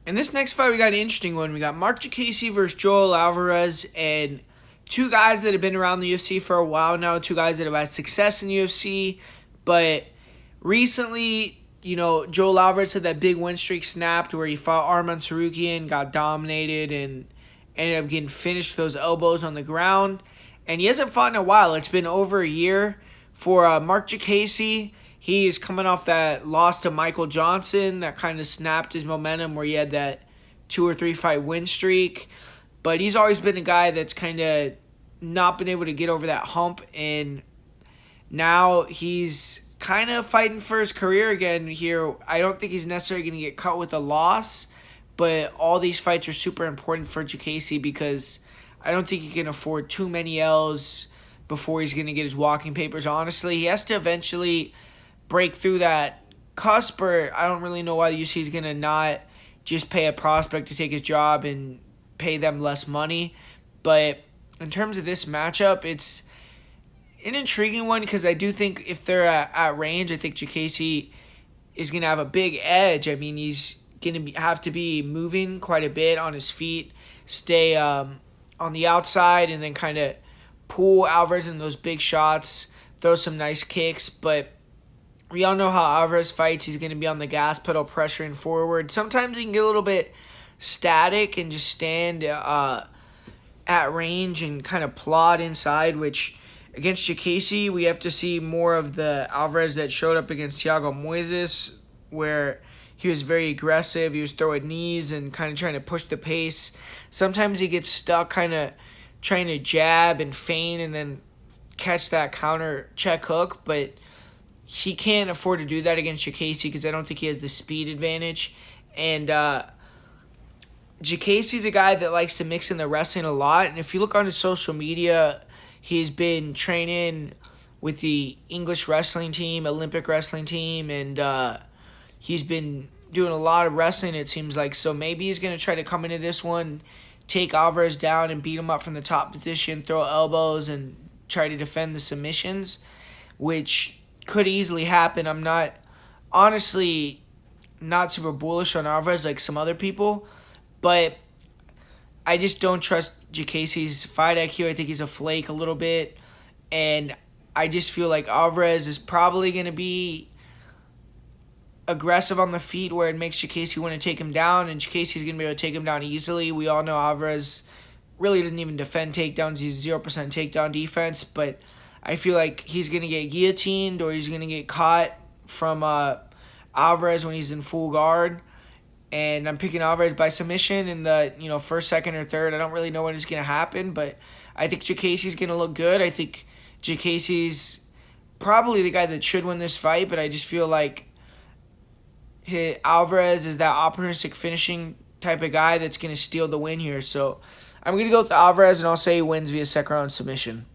In this next fight, we got an interesting one. We got Marc Diakiese versus Joel Alvarez, and two guys that have been around the UFC for a while now, two guys that have had success in the UFC, but recently, Joel Alvarez had that big win streak snapped where he fought Arman Tsarukyan, got dominated, and ended up getting finished with those elbows on the ground. And he hasn't fought in a while. It's been over a year for Marc Diakiese. He is coming off that loss to Michael Johnson that kind of snapped his momentum where he had that 2 or 3 fight win streak. But he's always been a guy that's kind of not been able to get over that hump. And now he's kind of fighting for his career again here. I don't think he's necessarily going to get cut with a loss. But all these fights are super important for Diakiese because I don't think he can afford too many L's before he's going to get his walking papers. Honestly, he has to eventually break through that cusp, or I don't really know why the UFC is going to not just pay a prospect to take his job and pay them less money. But in terms of this matchup, it's an intriguing one because I do think if they're at range, I think Diakiese is going to have a big edge. I mean, he's going to have to be moving quite a bit on his feet, stay on the outside, and then kind of pull Alvarez in those big shots, throw some nice kicks. But we all know how Alvarez fights. He's going to be on the gas pedal, pressuring forward. Sometimes he can get a little bit static and just stand at range and kind of plod inside, which against Diakiese, we have to see more of the Alvarez that showed up against Thiago Moises, where he was very aggressive. He was throwing knees and kind of trying to push the pace. Sometimes he gets stuck kind of trying to jab and feint and then catch that counter check hook, but he can't afford to do that against Diakiese because I don't think he has the speed advantage. And Diakiese's a guy that likes to mix in the wrestling a lot. And if you look on his social media, he's been training with the English wrestling team, Olympic wrestling team, and he's been doing a lot of wrestling, it seems like. So maybe he's going to try to come into this one, take Alvarez down and beat him up from the top position, throw elbows, and try to defend the submissions, which could easily happen. I'm honestly not super bullish on Alvarez like some other people, but I just don't trust Diakiese's fight IQ. I think he's a flake a little bit, and I just feel like Alvarez is probably going to be aggressive on the feet where it makes Diakiese want to take him down, and Diakiese is going to be able to take him down easily. We all know Alvarez really doesn't even defend takedowns. He's 0% takedown defense, but I feel like he's going to get guillotined or he's going to get caught from Alvarez when he's in full guard. And I'm picking Alvarez by submission in the first, second, or third. I don't really know what is going to happen, but I think Diakiese's going to look good. I think Diakiese's probably the guy that should win this fight, but I just feel like Alvarez is that opportunistic finishing type of guy that's going to steal the win here. So I'm going to go with Alvarez, and I'll say he wins via second round submission.